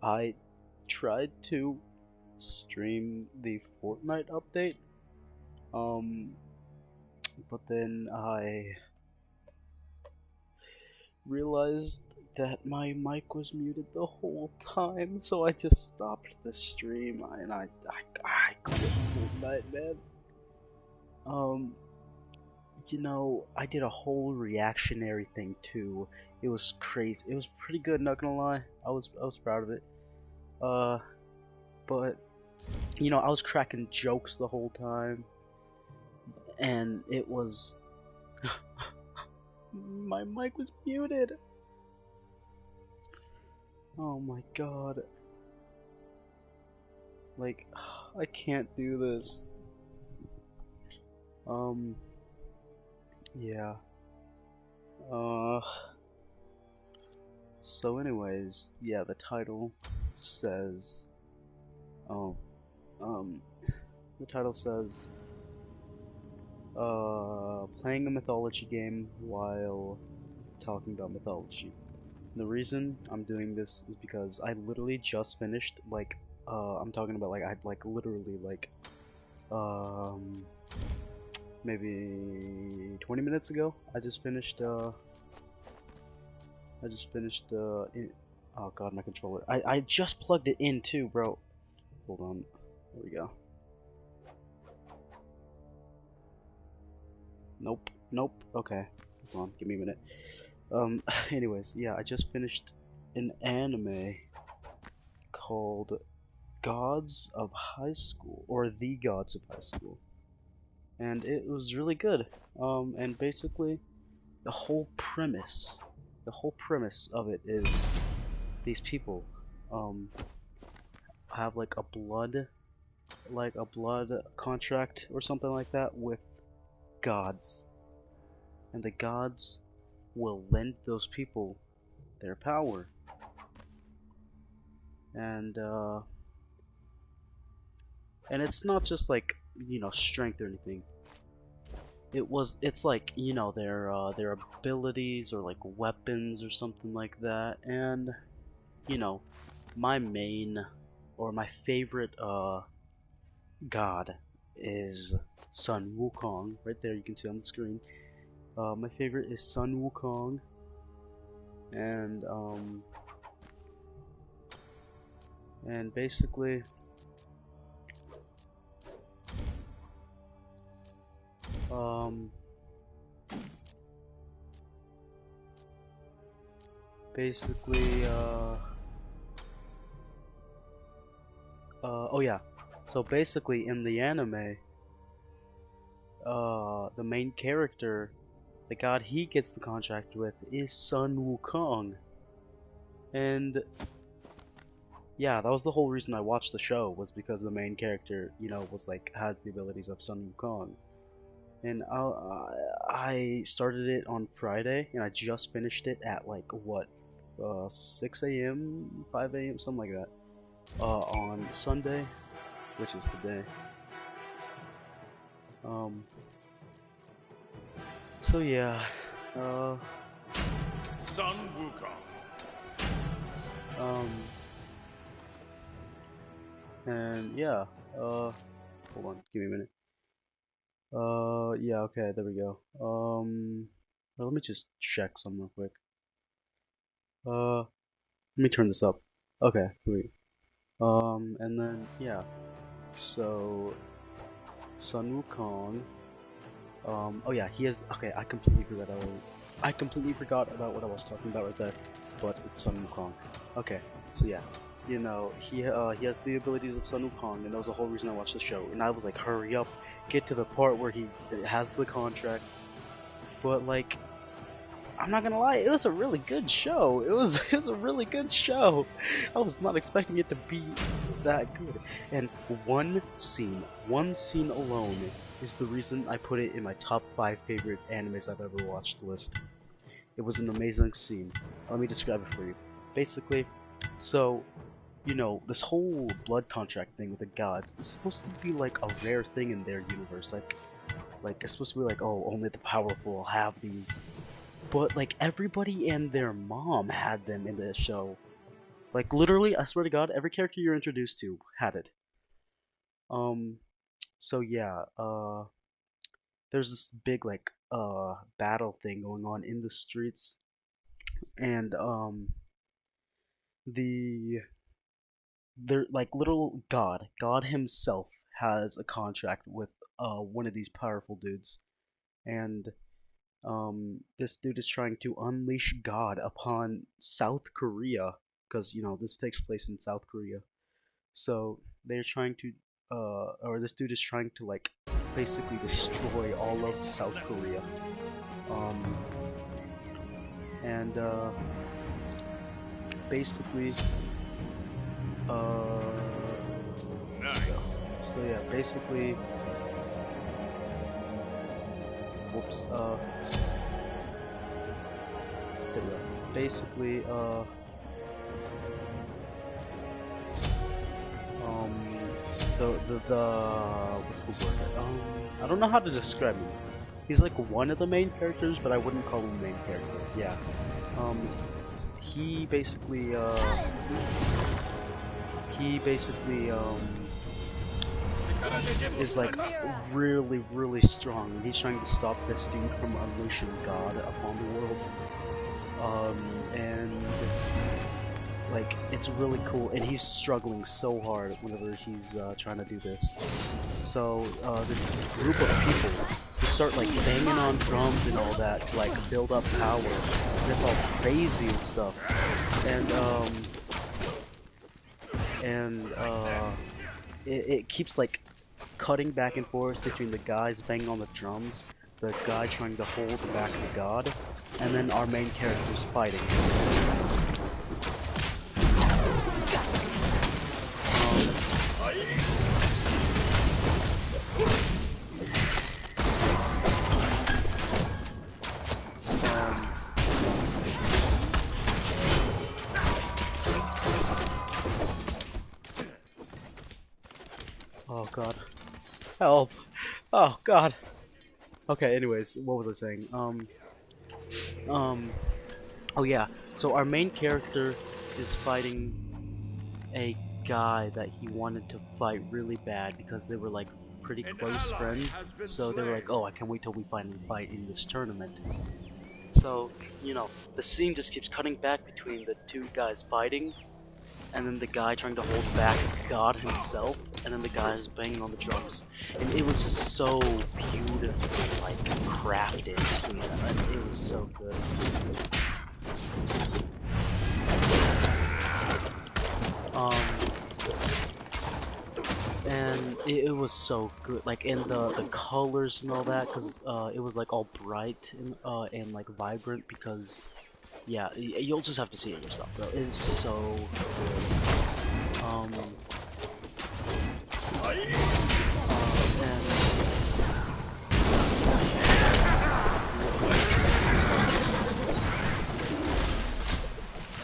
I tried to stream the Fortnite update, um, but then I realized that my mic was muted the whole time, so I just stopped the stream, and I quit Fortnite, man. Um, I did a whole reactionary thing too. It was crazy. It was pretty good, not gonna lie. I was proud of it. Uh, but I was cracking jokes the whole time, and it was my mic was muted. Oh my god. Like, I can't do this. Um, yeah. Uh, so anyways, yeah, the title says, oh, um, the title says, playing a mythology game while talking about mythology. The reason I'm doing this is because I literally just finished, like, I'm talking about, like, I, like, literally, like, um, maybe 20 minutes ago, oh god, my controller. I just plugged it in too, bro. Hold on. There we go. Nope. Nope. Okay. Hold on, give me a minute. Anyways, yeah, I just finished an anime called Gods of High School, or The Gods of High School. And it was really good. And basically, the whole premise, of it is these people, um, have like a blood contract or something like that with gods, and the gods will lend those people their power, and it's not just like strength or anything. It's like their abilities or like weapons or something like that, and you know my main or my favorite god is Sun Wukong. Right there, you can see on the screen. My favorite is Sun Wukong, and basically, um, basically, oh yeah. So basically, in the anime, the main character, the god he gets the contract with, is Sun Wukong, and yeah, that was the whole reason I watched the show, was because the main character, was like has the abilities of Sun Wukong. And I started it on Friday, and I just finished it at like what, 6 a.m., 5 a.m., something like that. On Sunday, which is today. Um. So yeah. Sun Wukong. Um. And yeah. Hold on, give me a minute. Yeah, okay, there we go. Well, let me just check something real quick. Let me turn this up. Okay, sweet. And then, yeah. So, Sun Wukong. Oh yeah, he is. Okay, I completely forgot. I completely forgot about what I was talking about right there. But it's Sun Wukong. Okay, so yeah, he has the abilities of Sun Wukong, and that was the whole reason I watched the show. And I was like, hurry up, get to the part where he has the contract. But like, I'm not gonna lie, it was a really good show. It was a really good show. I was not expecting it to be that good. And one scene alone is the reason I put it in my top 5 favorite animes I've ever watched list. It was an amazing scene. Let me describe it for you. Basically, so this whole blood contract thing with the gods is supposed to be like a rare thing in their universe. Like it's supposed to be like, oh, only the powerful have these. But like everybody and their mom had them in the show. Like literally, I swear to God, every character you're introduced to had it. Um, so yeah, there's this big like battle thing going on in the streets, and the they're like little God himself has a contract with one of these powerful dudes, and this dude is trying to unleash God upon South Korea because this takes place in South Korea. So they're trying to, or this dude is trying to like basically destroy all of South Korea. Um, and basically, uh, so yeah, basically, whoops, there we go. Basically, um, the what's the word? I don't know how to describe him. He's like one of the main characters, but I wouldn't call him main character. Yeah. Um, he basically, is like really, really strong. He's trying to stop this dude from unleashing God upon the world. And like it's really cool, and he's struggling so hard whenever he's trying to do this. So this group of people who start like banging on drums and all that to like build up power. And it's all crazy and stuff. And it keeps like cutting back and forth between the guys banging on the drums, the guy trying to hold back the god, and then our main characters fighting. Oh god. Help! Oh god! Okay, anyways, what was I saying? Oh yeah, so our main character is fighting a guy that he wanted to fight really bad because they were like pretty close friends. So they were like, oh, I can't wait till we finally fight in this tournament. So, the scene just keeps cutting back between the two guys fighting, and then the guy trying to hold back God himself, and then the guys banging on the drums. And it was just so beautifully, like, crafted scene, and it was so good. And it was so good, like, in the colors and all that, because it was like all bright and like vibrant, because yeah, you'll just have to see it yourself, bro. It's so good. And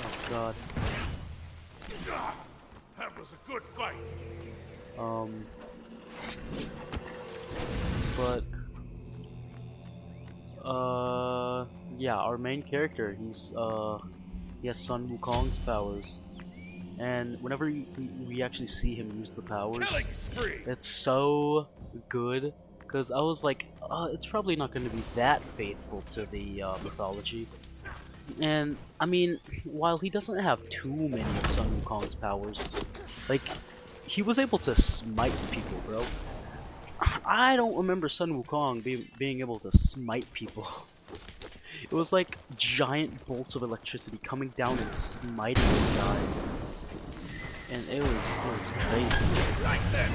oh god. That was a good fight. But yeah, our main character, he has Sun Wukong's powers, and whenever we actually see him use the powers, it's so good, because I was like, it's probably not going to be that faithful to the mythology. And I mean, while he doesn't have too many of Sun Wukong's powers, like, he was able to smite people, bro. I don't remember Sun Wukong being able to smite people. It was like giant bolts of electricity coming down and smiting the guy. And it was crazy. Like that.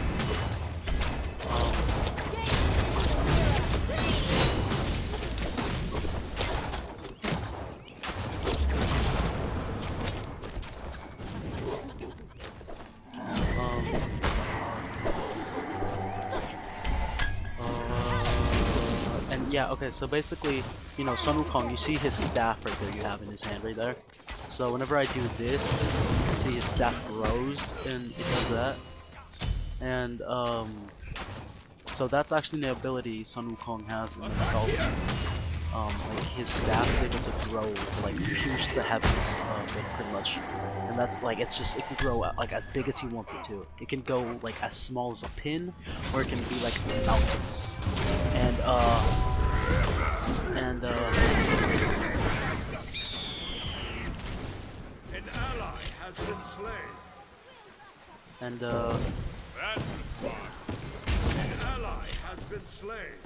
And yeah, okay, so basically, Sun Wukong, you see his staff right there you have in his hand right there. So whenever I do this, see his staff grows, and it does that. And, so that's actually the ability Sun Wukong has in the mythology. Like, his staff is able to grow, to, like, pierce the heavens, it pretty much. And that's like, it's just, it can grow like as big as he wants it to. It can go like as small as a pin, or it can be like mountains. And An ally has been slain. and That was fun. An ally has been slain.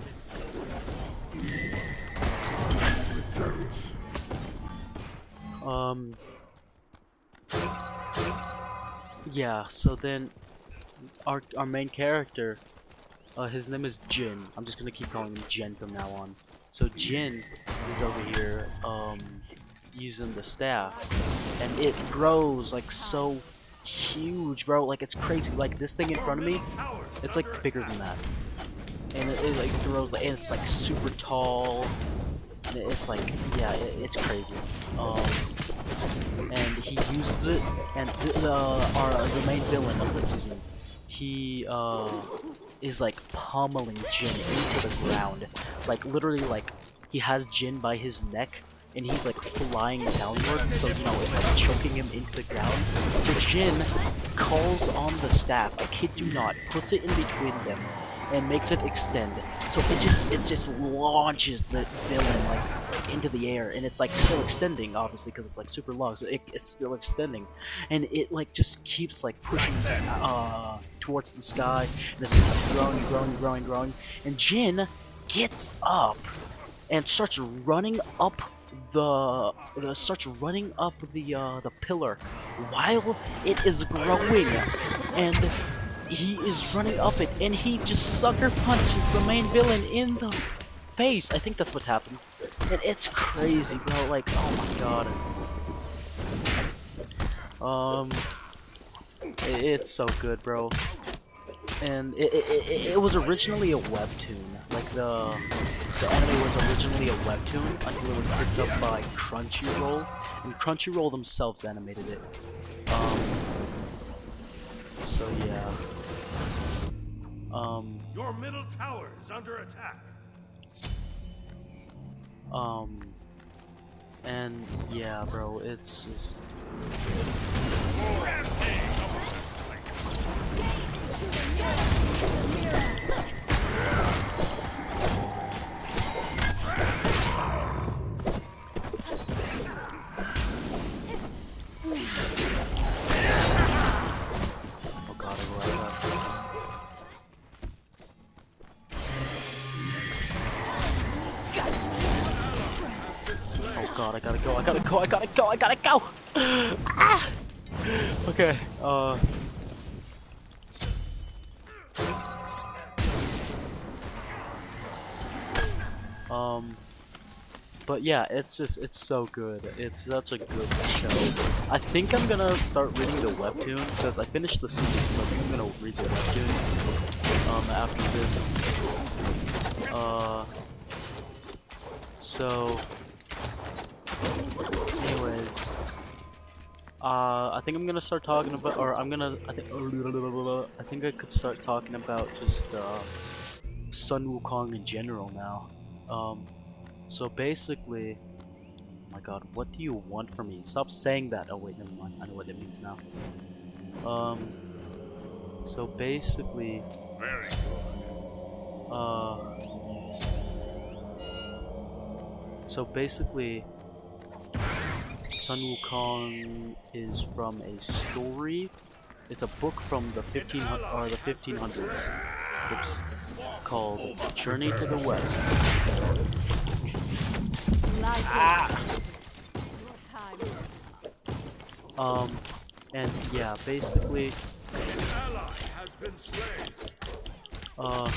yeah, so then our main character, his name is Jin. I'm just gonna keep calling him Jin from now on. So Jin is over here, using the staff, and it grows like so huge, bro. Like it's crazy. Like this thing in front of me, it's like bigger than that, and it like grows, and it's like super tall. And it's like, yeah, it's crazy. And he uses it, and the main villain of the season, he is like pummeling Jin into the ground, like literally, like he has Jin by his neck, and he's like flying downward, so you know it's like choking him into the ground. So Jin calls on the staff, I kid you not, puts it in between them, and makes it extend. So it just launches the villain like into the air, and it's like still extending, obviously, because it's like super long. So it's still extending, and it like just keeps like pushing towards the sky, and it's growing, and Jin gets up and starts running up the pillar while it is growing, and he is running up it, and he just sucker punches the main villain in the face. I think that's what happened, and it's crazy, bro. Like, oh my god. It's so good, bro. And it was originally a webtoon. Like the anime was originally a webtoon until it was picked up by Crunchyroll, and Crunchyroll themselves animated it. So yeah. Your middle tower is under attack. And yeah, bro, it's just. Oh god, I love that. Oh god, I gotta go! Ah! Okay, but yeah, it's so good. It's such a good show. I think I'm gonna start reading the webtoon, because I finished the season, so I think I'm gonna read the webtoon, after this. So, anyways, I think I'm gonna start talking about, or I think I could start talking about just, Sun Wukong in general now. So basically, oh my god, what do you want from me? Stop saying that. Oh wait, never mind. I know what it means now. So basically, Very good. So basically, Sun Wukong is from a story. It's a book from the 1500s. It's called Journey to the West. And yeah, basically, An ally has been slain. Oh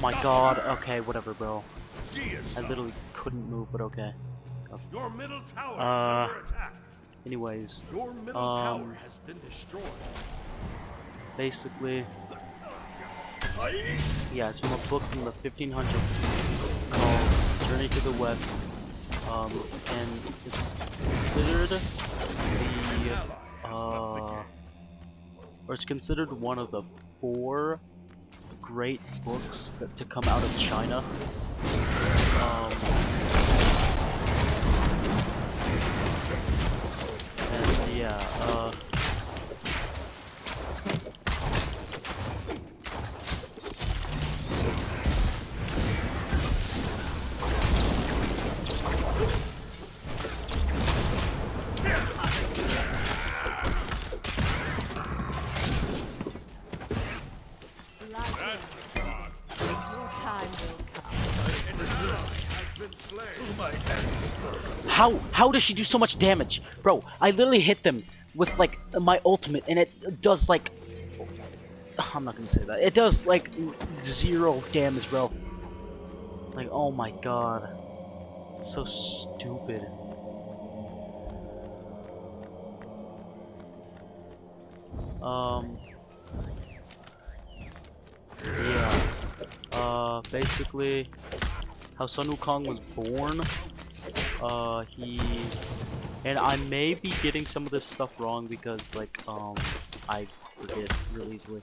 my god, okay, whatever, bro. I literally couldn't move, but okay. Your middle tower is under attack. Anyways, Your middle tower has been destroyed. basically, yeah, it's from a book from the 1500s called Journey to the West, and it's considered or it's considered one of the 4 great books to come out of China. How does she do so much damage? Bro, I literally hit them with, like, my ultimate, and it does, like... I'm not gonna say that. It does, like, 0 damage, bro. Like, oh my god. It's so stupid. Um... Yeah. Basically, how Sun Wukong was born, he... And I may be getting some of this stuff wrong because, like, I forget real easily.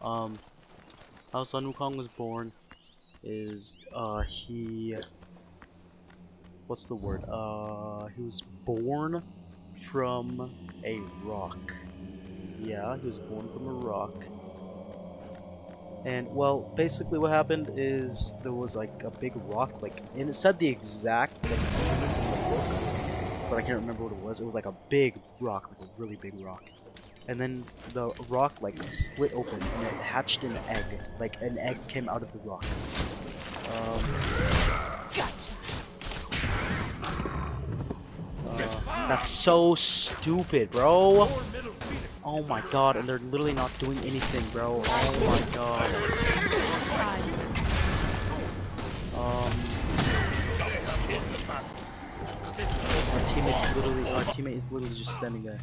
How Sun Wukong was born is, he... What's the word? He was born from a rock. Yeah, he was born from a rock. And, well, basically what happened is there was, like, a big rock, like, and it said the exact, like, elements in the book, but I can't remember what it was. It was, like, a big rock, like a really big rock. And then the rock, like, split open, and it hatched an egg. Like, an egg came out of the rock. That's so stupid, bro. Oh my god, and they're literally not doing anything, bro. Oh my god. Our teammate is literally just standing there.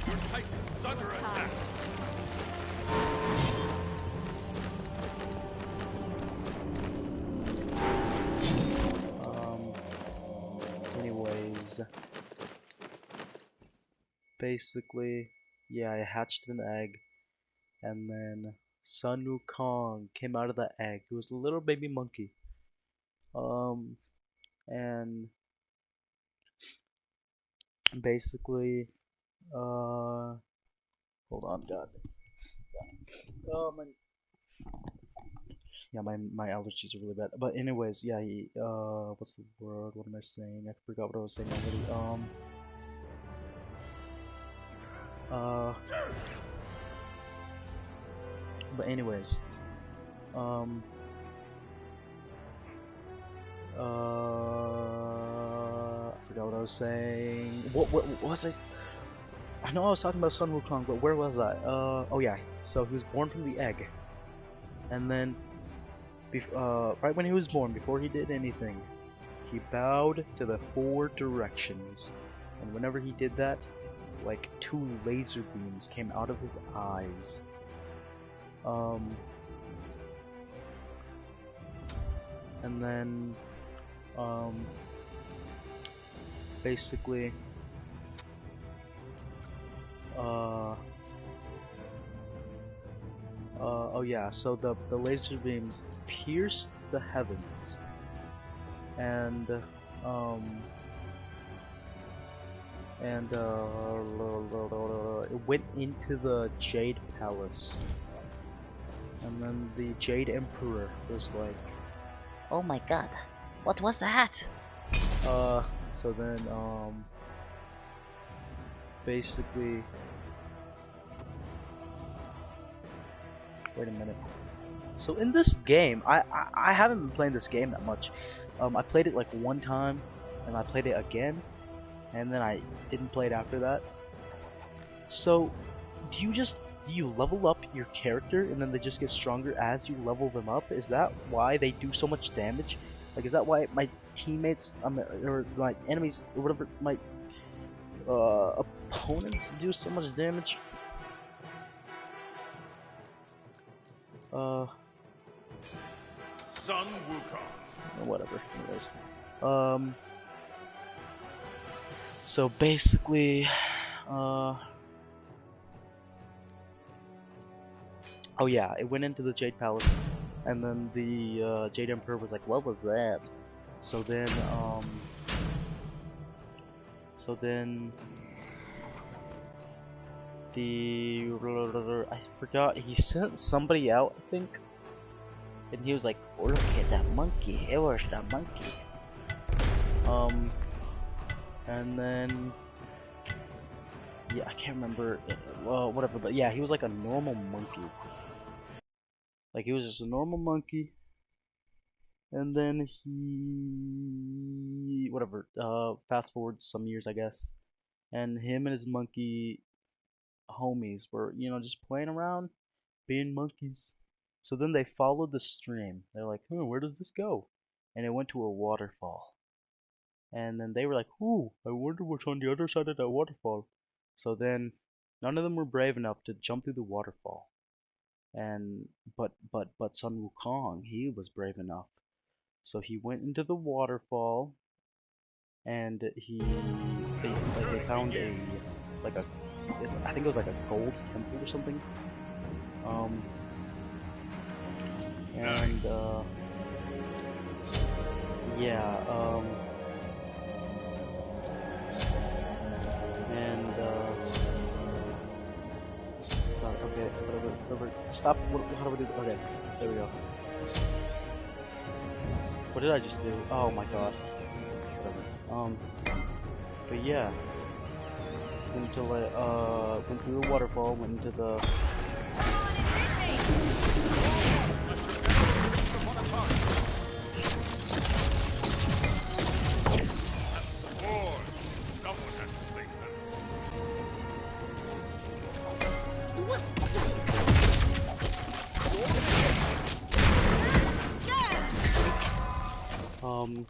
Your Titan's under attack. Anyways, basically, yeah, I hatched an egg, and then Sun Wukong came out of the egg. He was a little baby monkey. And basically, hold on, God. My, yeah, my allergies are really bad. But anyways, yeah, he, what's the word? What am I saying? I forgot what I was saying already. Uh, but anyways, um, I forgot what I was saying. What was I know I was talking about Sun Wukong, but where was I? Oh yeah. So he was born from the egg, and then, right when he was born, before he did anything, he bowed to the 4 directions, and whenever he did that, like 2 laser beams came out of his eyes. And then, basically, oh yeah, so the laser beams pierced the heavens, and, it went into the Jade Palace, and then the Jade Emperor was like, Oh my god. What was that? so then, basically, wait a minute. So in this game, I haven't been playing this game that much. I played it like one time, and I played it again, and then I didn't play it after that. So, do you level up your character, and then they just get stronger as you level them up? Is that why they do so much damage? Like, is that why my teammates, or my enemies, or whatever, my opponents do so much damage? Sun Wukong. Whatever. Anyways, so basically, oh yeah, it went into the Jade Palace, and then the Jade Emperor was like, "What was that?" So then, I forgot, he sent somebody out, I think, and he was like, "Oh, look at that monkey! It was the monkey." And then, yeah, I can't remember. Well, whatever. But yeah, he was like a normal monkey. Like, he was just a normal monkey. And then he, whatever, fast forward some years, I guess, and him and his monkey homies were, just playing around, being monkeys. So then they followed the stream. They're like, where does this go? And it went to a waterfall. And then they were like, ooh, I wonder what's on the other side of that waterfall. So then none of them were brave enough to jump through the waterfall. And but Sun Wukong, he was brave enough. So he went into the waterfall and they found a like a I think it was like a gold temple or something. Um and yeah, and okay, whatever. Stop. How do we do? Okay, there we go. What did I just do? Oh my god. Whatever. But yeah, went through the waterfall, went into the. Um,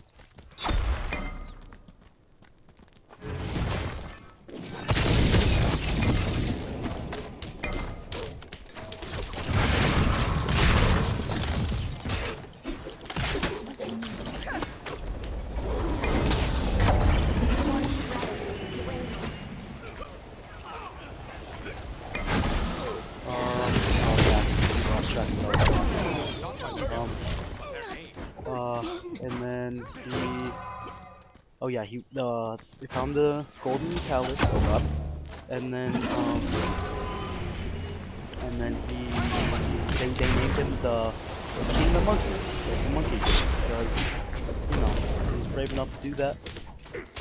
and then oh yeah, he found the golden palace. Oh god. And then they named him the King of Monkeys, the monkey, because he was brave enough to do that.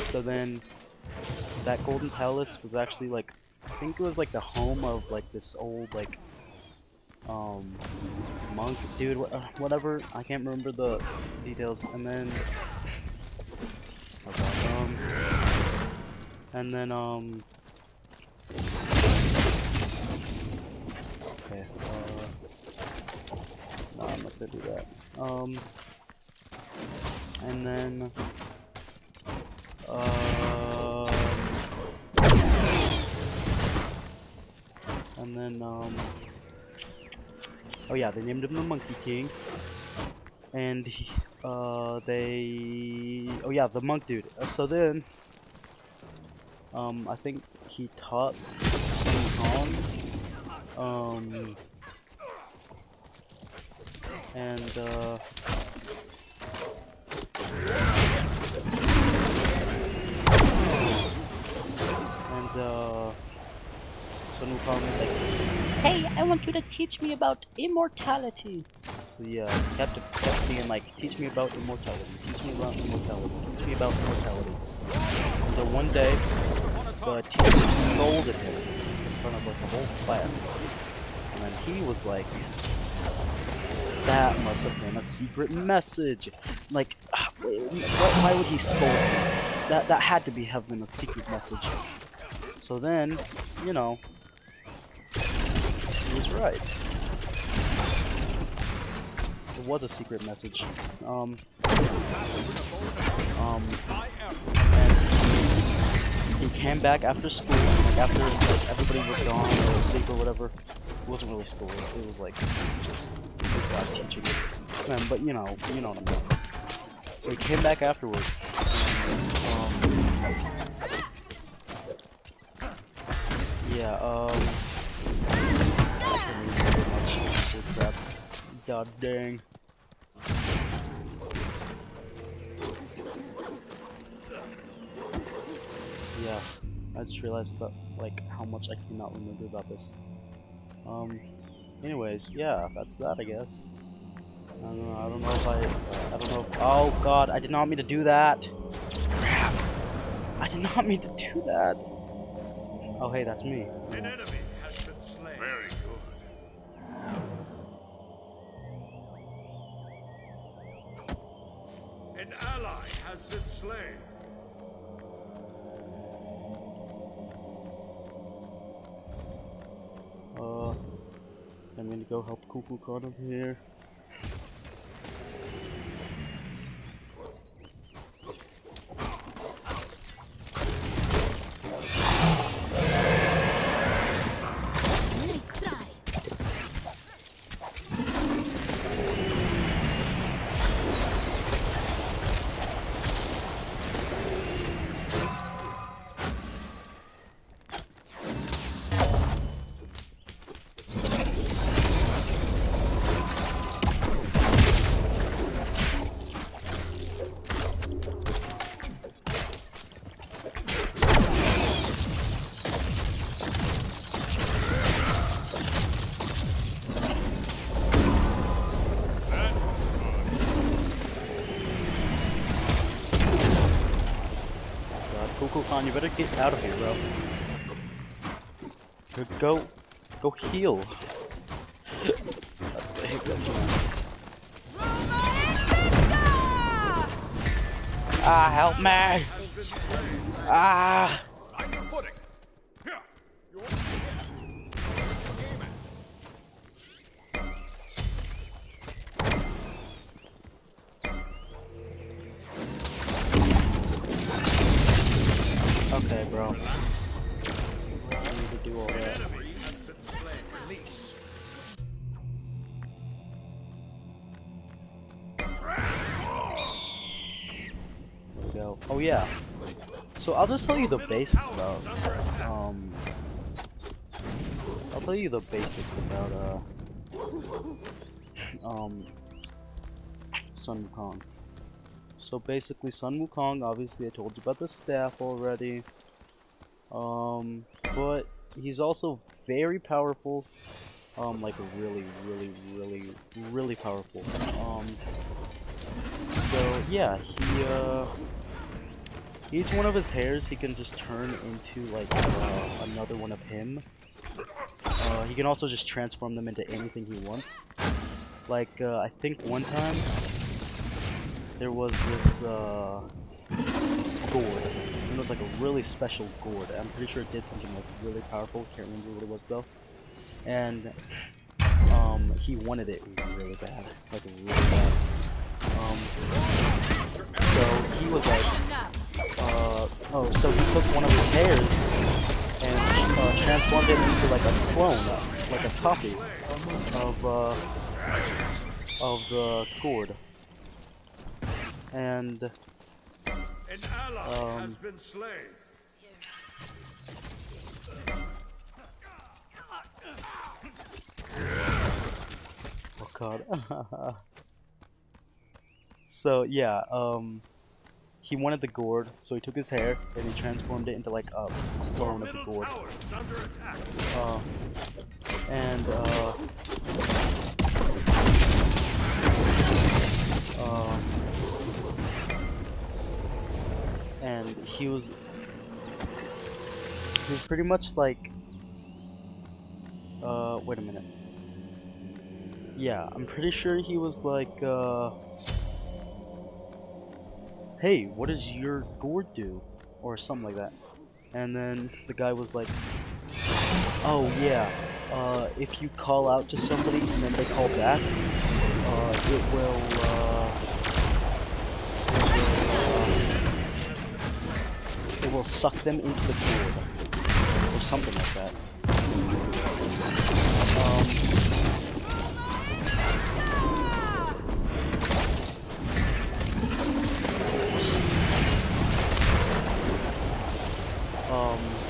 So then that golden palace was actually like, I think it was like the home of like this old like monk dude, whatever. I can't remember the details. And then oh god, and then okay, no, I'm not gonna do that. And then um and then oh yeah, they named him the Monkey King. And oh yeah, the monk dude. So then I think he taught Sun Kong and Sun Wukong was like, "Hey, I want you to teach me about immortality." So yeah, he kept being like, "Teach me about immortality. Teach me about immortality. Teach me about immortality." Until one day, the teacher scolded him in front of like the whole class, and then he was like, "That must have been a secret message. Like, why would he scold me? That had to have been a secret message." So then, you know, he was right. It was a secret message. And he came back after school, like after like everybody was gone or asleep or whatever. It wasn't really school. It was like just God teaching it. But you know what I mean. So he came back afterwards. Yeah. Crap. God dang. Yeah, I just realized about like how much I cannot remember about this. Anyways, yeah, that's that, I guess. I don't know if I don't know if, oh god, I did not mean to do that. Crap. I did not mean to do that. Oh hey, that's me. An enemy has been slain. Very good. slain. I'm gonna go help Cuckoo Khan over here. Cuckoo Khan, you better get out of here, bro. Go heal. That's the hiccups, man. Ah, help me! Ah! Like a pudding. Here, you're Okay, bro. I need to do all that. enemy has been slain. Release. There we go. Oh yeah. So I'll just tell you the basics about I'll tell you the basics about Sun Wukong. So basically Sun Wukong, obviously I told you about the staff already. But he's also very powerful. Like really powerful. So yeah, each one of his hairs he can just turn into like another one of him. He can also just transform them into anything he wants. Like I think one time there was this gourd. It was like a really special gourd. I'm pretty sure it did something like really powerful. Can't remember what it was though. And he wanted it really bad, like really bad. So he was like, oh, so he took one of his hairs and transformed it into like a clone, like a copy of the gourd. And An ally has been slain. oh god. So yeah, he wanted the gourd, so he took his hair and he transformed it into like a clone of the Middle gourd. tower is under attack. And and he was pretty much like wait a minute. Yeah, I'm pretty sure he was like hey, what does your gourd do? Or something like that. And then the guy was like, oh yeah, if you call out to somebody and then they call back, it will suck them into the gourd. Or something like that.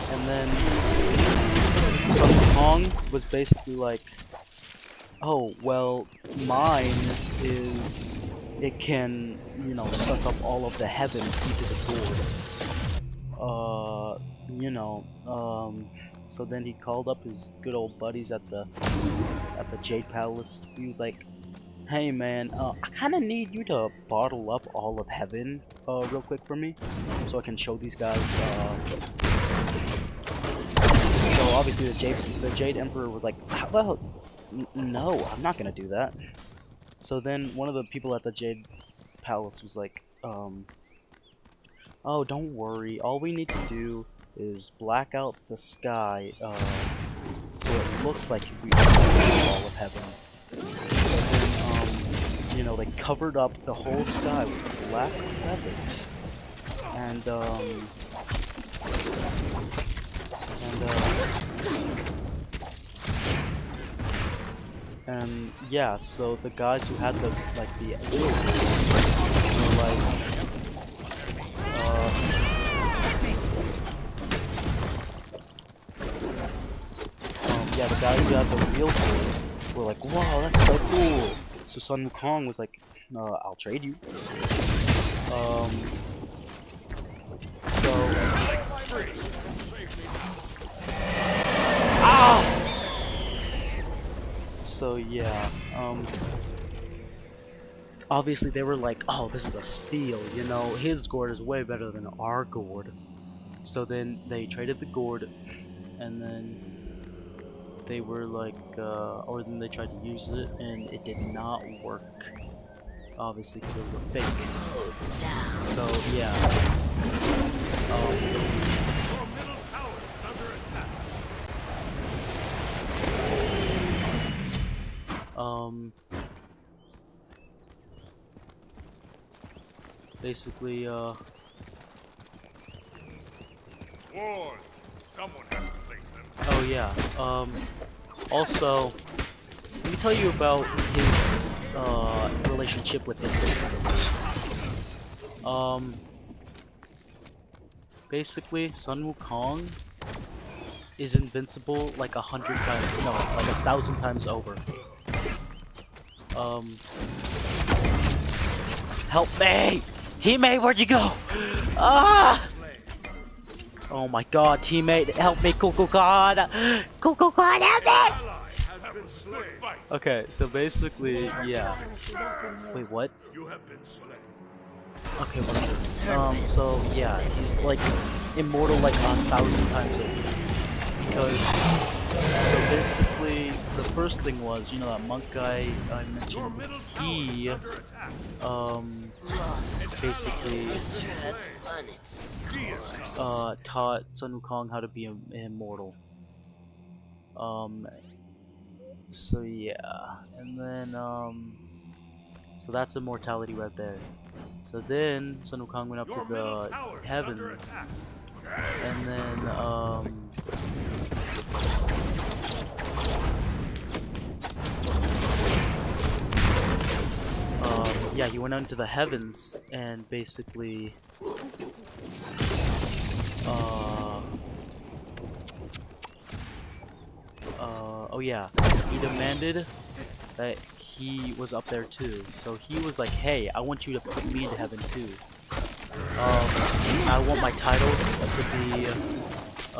And then Sun Wukong was basically like, oh, well, mine is, it can, you know, suck up all of the heavens into the gourd. So then he called up his good old buddies at the Jade Palace. He was like, hey man, I kinda need you to bottle up all of heaven, real quick for me, so I can show these guys, so obviously the Jade Emperor was like, how about, no, I'm not gonna do that. So then one of the people at the Jade Palace was like, Oh, don't worry. All we need to do is black out the sky, so it looks like we have all of heaven. So then, they covered up the whole sky with black feathers, and yeah. So the guys who had the real were yeah, the guys who had the real sword were like, wow, that's so cool. So Sun Wukong was like, I'll trade you. So so yeah, obviously they were like, oh, this is a steal, his gourd is way better than our gourd. So then they traded the gourd, and then they were like, or then they tried to use it, and it did not work. Obviously, because it was a fake. So yeah. Your middle tower is under attack. Basically, Wards. Someone has to place them. oh yeah. Also, let me tell you about his relationship with his sister. Basically, Sun Wukong is invincible like 100 times, no, like 1,000 times over. Help me! Teammate, where'd you go? Ah! Oh my god, teammate, help me, cool god! Cool god, help me! Ally has been slain. Okay, so basically, yeah. Wait, what? You have been slain. Okay, whatever. So yeah, he's like immortal like 1,000 times over. Because, so basically, the first thing was, that monk guy I mentioned, he, basically, taught Sun Wukong how to be immortal. So yeah, and then, so that's immortality right there. So then, Sun Wukong went up to the heavens, and then, yeah, he went into the heavens, and basically, oh yeah, he demanded that he was up there too. So he was like, hey, I want you to put me into heaven too. I want my title to be, I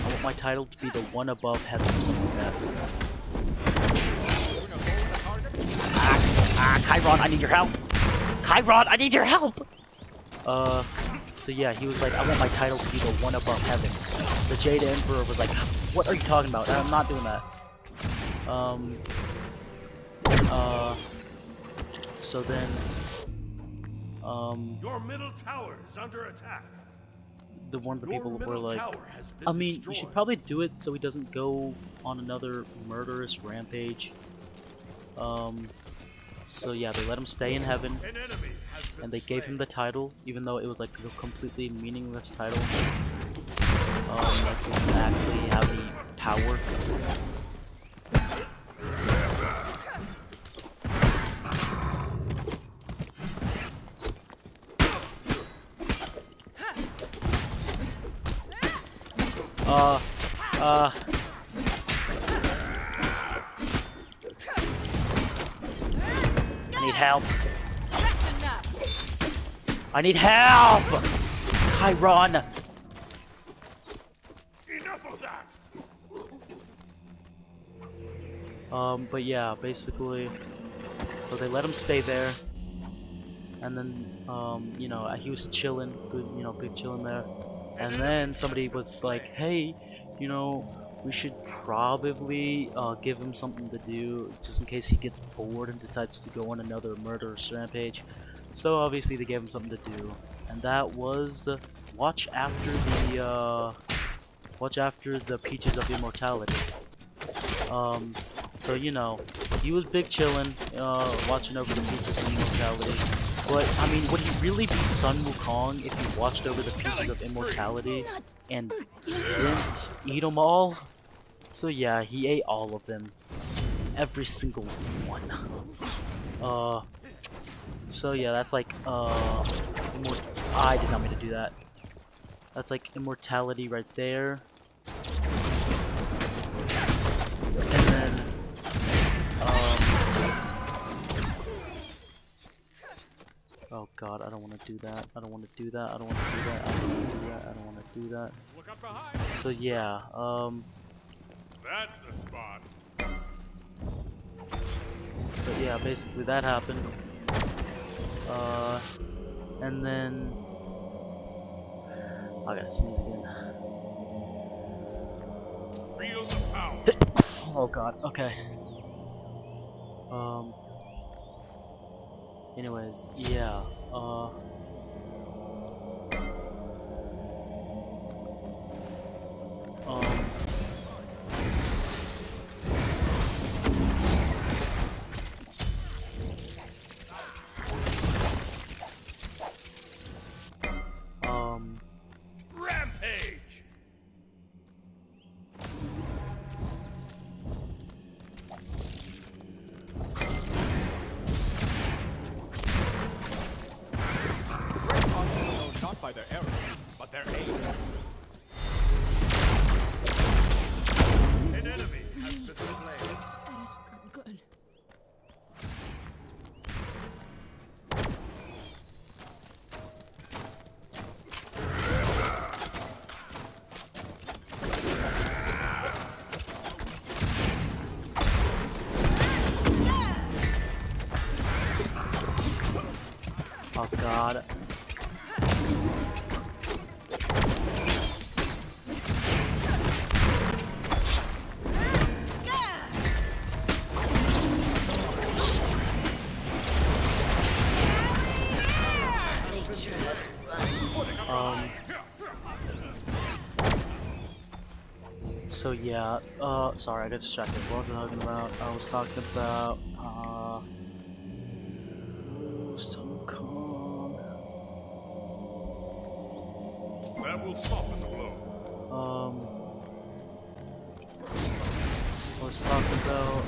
want my title to be the one above heaven or something like that. Chiron, I need your help! Chiron, I need your help! So yeah, he was like, I want my title to be the one above heaven. The Jade Emperor was like, what are you talking about? I'm not doing that. So then, your middle tower is under attack. one of the people were like, I mean, we should probably do it so he doesn't go on another murderous rampage. So yeah, they let him stay in heaven, and they gave him the title, even though it was like a completely meaningless title. Like he didn't actually have any power. I need help. I need help! Chiron! Enough of that! But yeah, basically, so they let him stay there, and then, he was chilling, good chilling there, and then somebody was like, hey, we should probably, give him something to do, just in case he gets bored and decides to go on another murderous rampage. So obviously they gave him something to do, and that was watch after the Peaches of Immortality. Um, so you know, he was big chillin', watching over the Peaches of Immortality. But I mean, would he really be Sun Wukong if he watched over the Peaches of Immortality and didn't eat them all? So yeah, he ate all of them, every single one. So yeah, that's like I did not mean to do that. That's like immortality right there. And then oh god, I don't want to do that. I don't want to do that. I don't want to do that. I don't want to do that. I don't want to do that. Look up behind. So yeah, That's the spot. but yeah, basically that happened. And then I gotta sneeze again. Feel the power. Oh god, okay. Anyways, yeah, um, Rampage. Great archers are known not by their arrows, but their aim. An enemy has been slain. oh god. So yeah, sorry, I got distracted. What was I talking about? I was talking about, Sun Kong. That will soften the blow. I was talking about,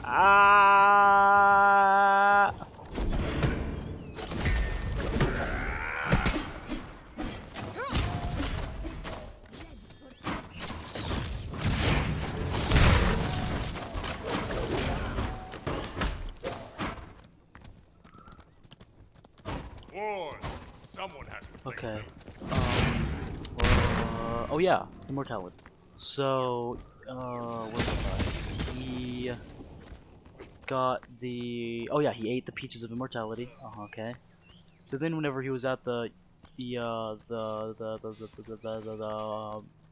ah! Wars. Someone has to play. Okay. Oh yeah, immortality. So, what was that? He got the. Oh yeah, he ate the peaches of immortality. Okay. So then, whenever he was at the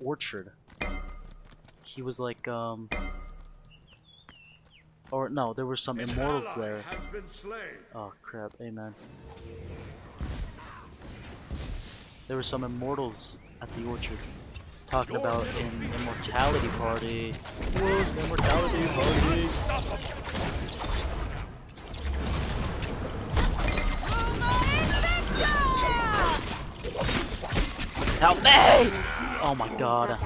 orchard, he was like or no, there were some An immortals ally there. has been slain. Oh crap, amen. There were some immortals at the orchard talking about an immortality party. What's the immortality party? Help me! Oh my god.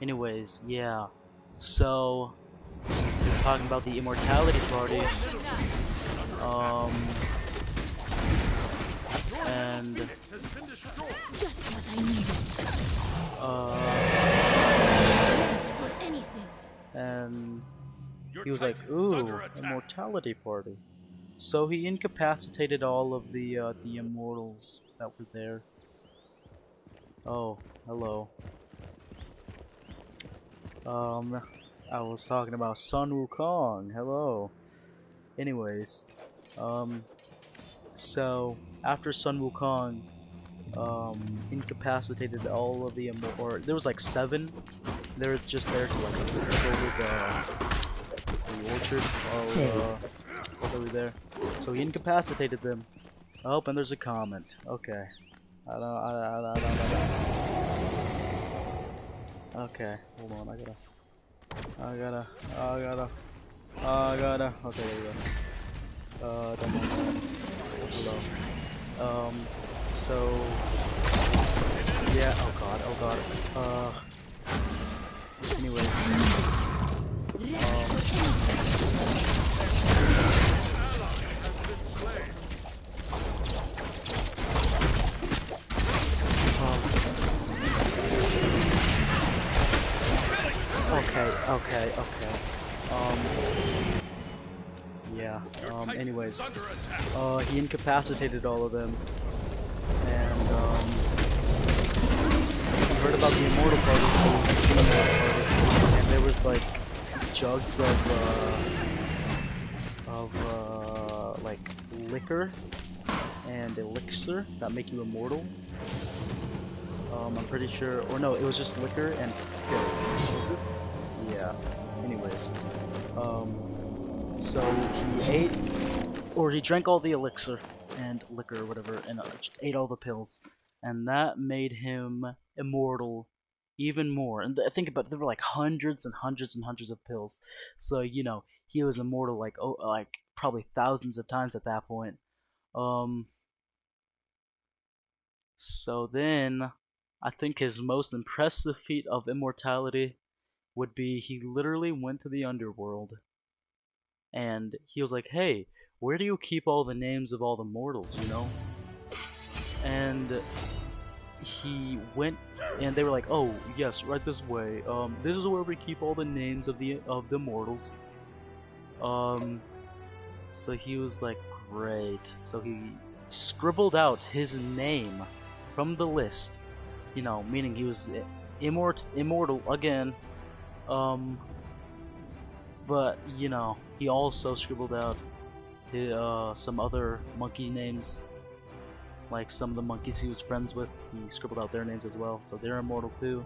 Anyways, yeah. So, we're talking about the immortality party. And Just what I needed. And he was like, "Ooh, immortality party." So he incapacitated all of the immortals that were there. Oh, hello. I was talking about Sun Wukong. Hello. Anyways, so after Sun Wukong incapacitated all of the or there was like 7. They were just there to like look over the orchard while they were there. So he incapacitated them. Oh, and there's a comment. Okay. Okay, hold on. I gotta. Okay, there we go. Don't mind that. Hello. So yeah. Oh god. Anyways. Okay. Yeah. Anyways, he incapacitated all of them, and we heard about the immortal party, and there was like jugs of like liquor and elixir that make you immortal. I'm pretty sure, or no, it was just liquor and pills. Was it? Yeah. Anyways, so he ate, or he drank all the elixir and liquor or whatever, and ate all the pills, and that made him immortal even more. And think about it, there were like hundreds and hundreds and hundreds of pills, so you know he was immortal like probably thousands of times at that point. So then, I think his most impressive feat of immortality would be he literally went to the underworld and he was like, "Hey, where do you keep all the names of all the mortals, you know?" And he went, and they were like, "Oh, yes, right this way. This is where we keep all the names of the mortals." So he was like, "Great." So he scribbled out his name from the list, you know, meaning he was immortal again. But you know, he also scribbled out some other monkey names, like some of the monkeys he was friends with. He scribbled out their names as well, so they're immortal too.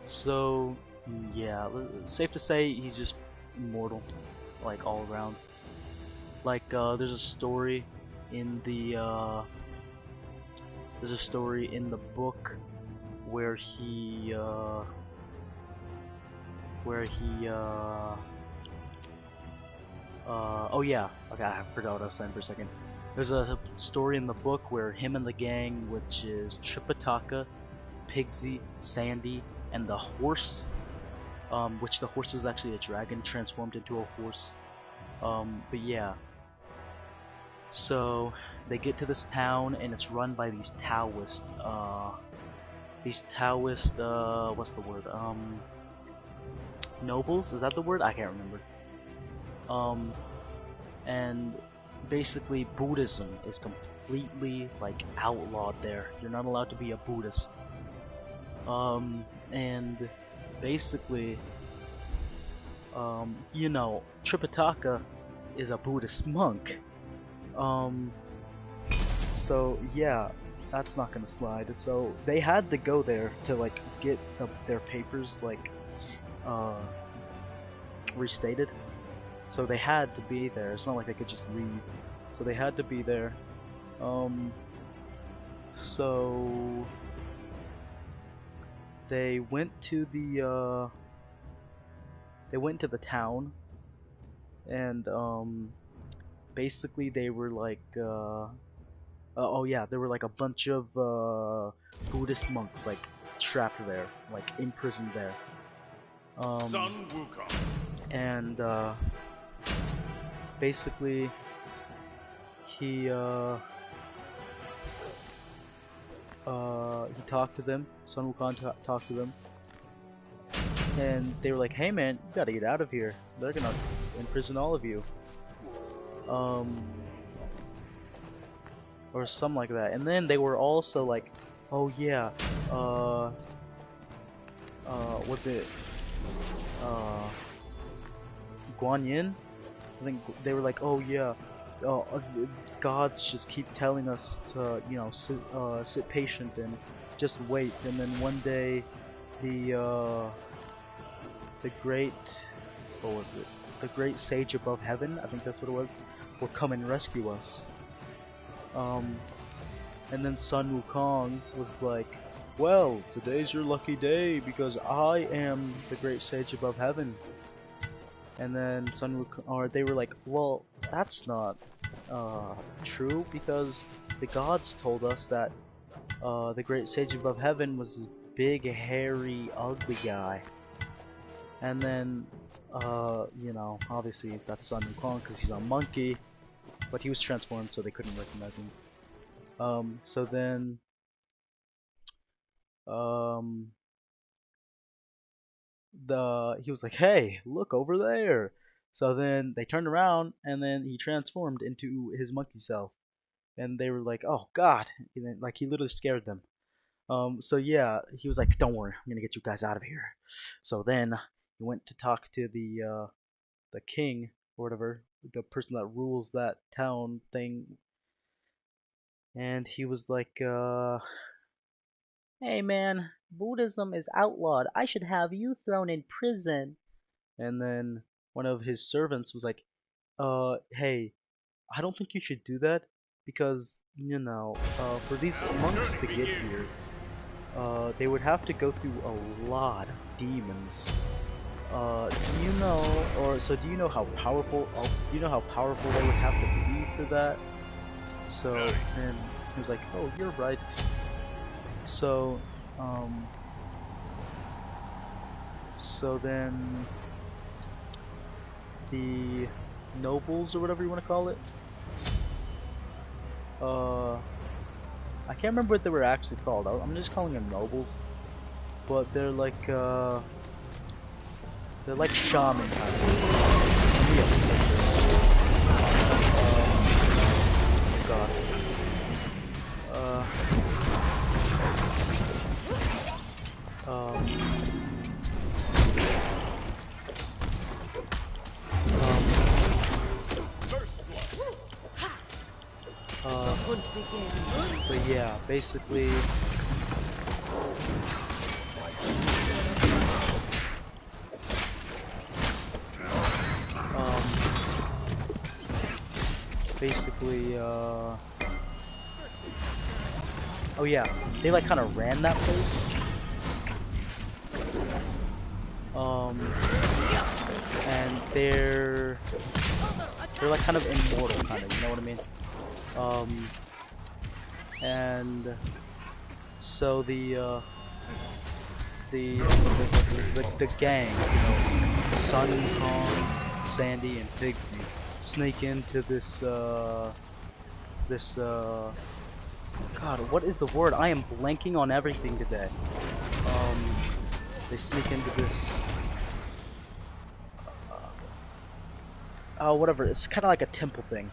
So yeah, safe to say he's just immortal, like all around. Like there's a story in the book where he oh yeah, okay, I forgot what I was saying for a second. There's a story in the book where him and the gang, which is Tripitaka, Pigsy, Sandy, and the horse, which the horse is actually a dragon transformed into a horse. But yeah, so they get to this town and it's run by these Taoist, what's the word? Nobles? Is that the word? I can't remember. And basically Buddhism is completely like outlawed there. You're not allowed to be a Buddhist. And basically, you know, Tripitaka is a Buddhist monk. So yeah, that's not gonna slide. So they had to go there to like get their papers like restated. So they had to be there. It's not like they could just leave. So they had to be there. So they went to the town, and basically they were like oh yeah, there were like a bunch of Buddhist monks like trapped there, like imprisoned there. Sun Wukong. And basically he talked to them. Sun Wukong talked to them, and they were like, "Hey man, you gotta get out of here. They're gonna imprison all of you." Or something like that. And then they were also like, "Oh yeah, was it Guan Yin?" I think they were like, "Oh yeah, gods just keep telling us to, you know, sit patient and just wait. And then one day, the great, what was it? The great sage above heaven, I think that's what it was, will come and rescue us. And then Sun Wukong was like, well, today's your lucky day because I am the great sage above heaven. And then Sun Wukong, or they were like, well, that's not true because the gods told us that the great sage above heaven was this big, hairy, ugly guy. And then, you know, obviously that's Sun Wukong because he's a monkey, but he was transformed so they couldn't recognize him. So then, he was like, "Hey, look over there." So then they turned around, and then he transformed into his monkey self, and they were like, "Oh God!" And then, like he literally scared them. So yeah, he was like, "Don't worry, I'm gonna get you guys out of here." So then he went to talk to the king or whatever, the person that rules that town thing, and he was like, "Hey man, Buddhism is outlawed. I should have you thrown in prison." And then one of his servants was like, hey, I don't think you should do that because, you know, for these monks to get here, they would have to go through a lot of demons. Do you know, or so do you know how powerful, do you know how powerful they would have to be for that? So, and he was like, oh, you're right. So, so then the nobles or whatever you want to call it, I can't remember what they were actually called. I'm just calling them nobles, but they're like shaman kind of. God. But yeah, basically, oh yeah, they like kind of ran that place. And they're like kind of immortal, kind of, you know what I mean? And so the gang, you know, Sun Kong, Sandy, and Pigsy sneak into this God, what is the word? I am blanking on everything today. They sneak into this whatever, it's kind of like a temple thing.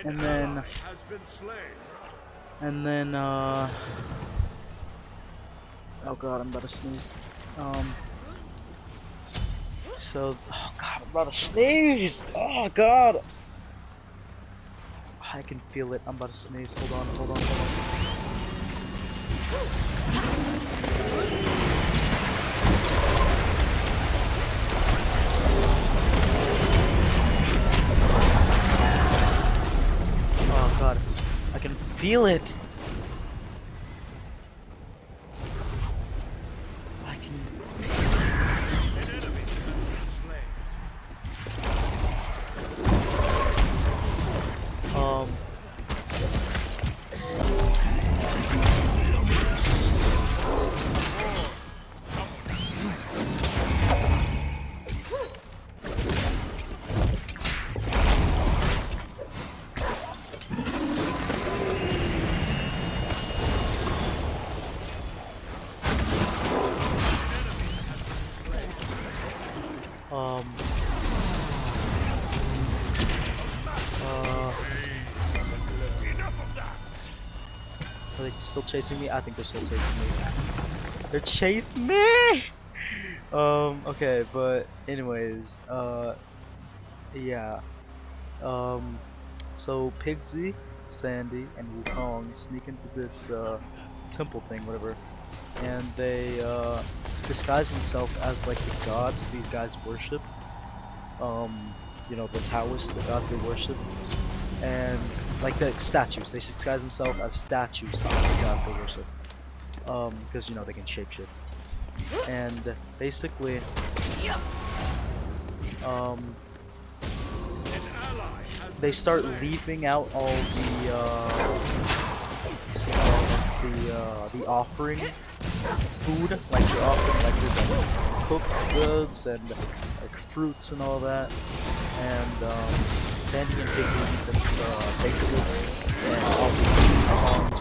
And then oh god, I'm about to sneeze. So, oh god, I'm about to sneeze! Oh god! I can feel it, I'm about to sneeze. Hold on. Oh god, I can feel it! Are they still chasing me? I think they're still chasing me. They're chasing me! Okay, but anyways, yeah. So Pigsy, Sandy, and Wukong sneak into this temple thing, whatever, and they disguise themselves as like the gods these guys worship. You know, the Taoists, the gods they worship, and like the statues. They disguise themselves as statues of the gods they worship. Because you know they can shapeshift, and basically, um, An ally has they been start slain. leaving out all the offering food, like the offering, like there's like cooked goods and like fruits and all that, and Sandy and Piggy eat the baked goods and all the